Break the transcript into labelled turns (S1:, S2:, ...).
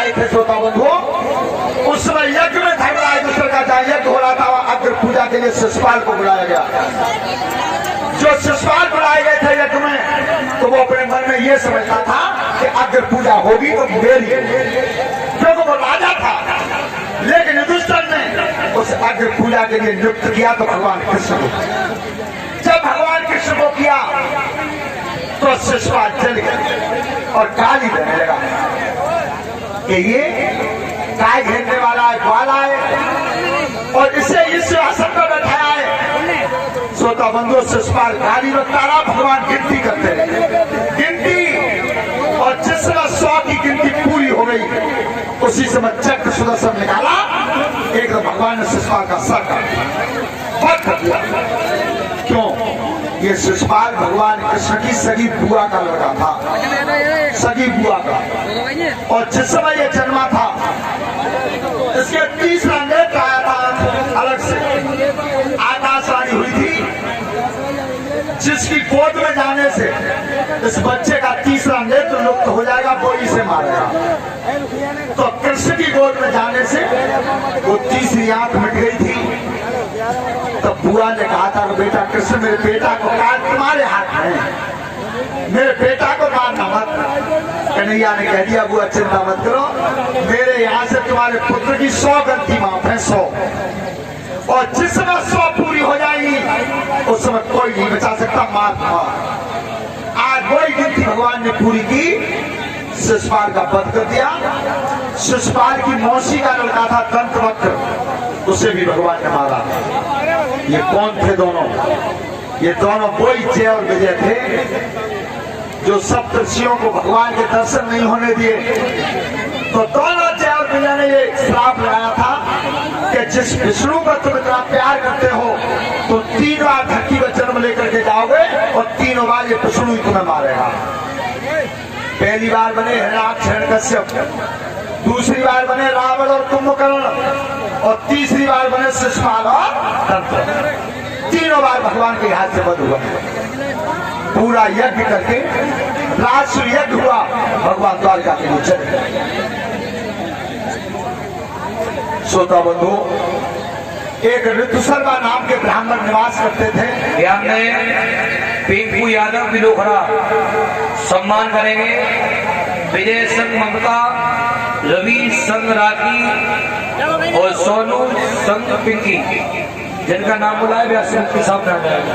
S1: आए थे श्रोता बंधु, उस समय यज्ञ में धर्मराज दूसरे का जहाँ यज्ञ हो रहा था अग्र पूजा के लिए शिशुपाल को बुलाया गया। जो शिशुपाल बुलाए गए थे यज्ञ में, तो वो अपने मन में ये समझता था कि अग्र पूजा होगी तो मेरी, क्योंकि वो राजा था। लेकिन युधिष्ठिर ने उस अग्र पूजा के लिए नियुक्त किया तो भगवान कृष्ण को। जब भगवान कृष्ण को किया तो शिशुपाल जल गया और गाली देने लगा कि ये गाय घेरने वाला है, ग्वाला है और इसे इस आसन पर बैठाया है। श्रोता बंधु, शिशुपाल गाली रखता रहा, भगवान गिनती करते रहे, गिनती, और जिस समय 100 की गिनती पूरी हो गई उसी समय चक्र सुदर्शन निकाला, एक भगवान ने शिशुपाल का सर काट दिया। क्यों? ये शिशुपाल भगवान कृष्ण की सगी बुआ का लड़का था, सगी बुआ का। और जिस समय ये जन्मा था इसके 30 नेत्र आया था अलग से, आकाशवाणी हुई थी जिसकी गोद में जाने से इस बच्चे का 3रा नेत्र लुप्त हो जाएगा, वो इसे मारेगा। तो कृष्ण की गोद में जाने से वो 3री आंख मिट गई थी। तब बुआ ने कहा था, बेटा कृष्ण मेरे बेटा को काट, तुम्हारे हाथ में, मेरे बेटा को मारना मत। कन्हैया ने कह दिया, बुआ चिंता मत करो, मेरे यहाँ से तुम्हारे पुत्र की 100 गलती माफ है, 100। और जिस समय 100 पूरी हो जाएगी उस समय कोई नहीं बचा सकता, मार। आज वही गिनती भगवान ने पूरी की, शिशुपाल का वध कर दिया। शिशुपाल की मौसी का लड़का था दंतवक्र, उसे भी भगवान ने मारा। ये कौन थे दोनों? ये दोनों वही जय और विजय थे जो सप्तर्षियों को भगवान के दर्शन नहीं होने दिए। तो दोनों जय और विजय ने ये श्राप लगाया था कि जिस विष्णु को तुम इतना प्यार करते हो तो 3 बार धरती पर जन्म लेकर के जाओगे और 3 बार ये विष्णु ही तुम्हें मारेगा। पहली बार बने हिरण्याक्ष, दूसरी बार बने रावण और कुंभकर्ण, और 3री बार बने शिशुपाल और दंतवक्र। 3 बार भगवान के हाथ से वध हुआ। पूरा यज्ञ करके राष्ट्र यज्ञ हुआ, भगवान द्वारका के लिए चले। श्रोता बंधु, एक ऋतुसर्वा नाम के ब्राह्मण निवास करते थे।
S2: हमने पिंकू यादव बिलोखरा सम्मान करेंगे। विजय संघ ममता, रवि संघ राखी और सोनू संघ पिंकी, जिनका नाम बुलाए व्यास के सामने आ जाएगा।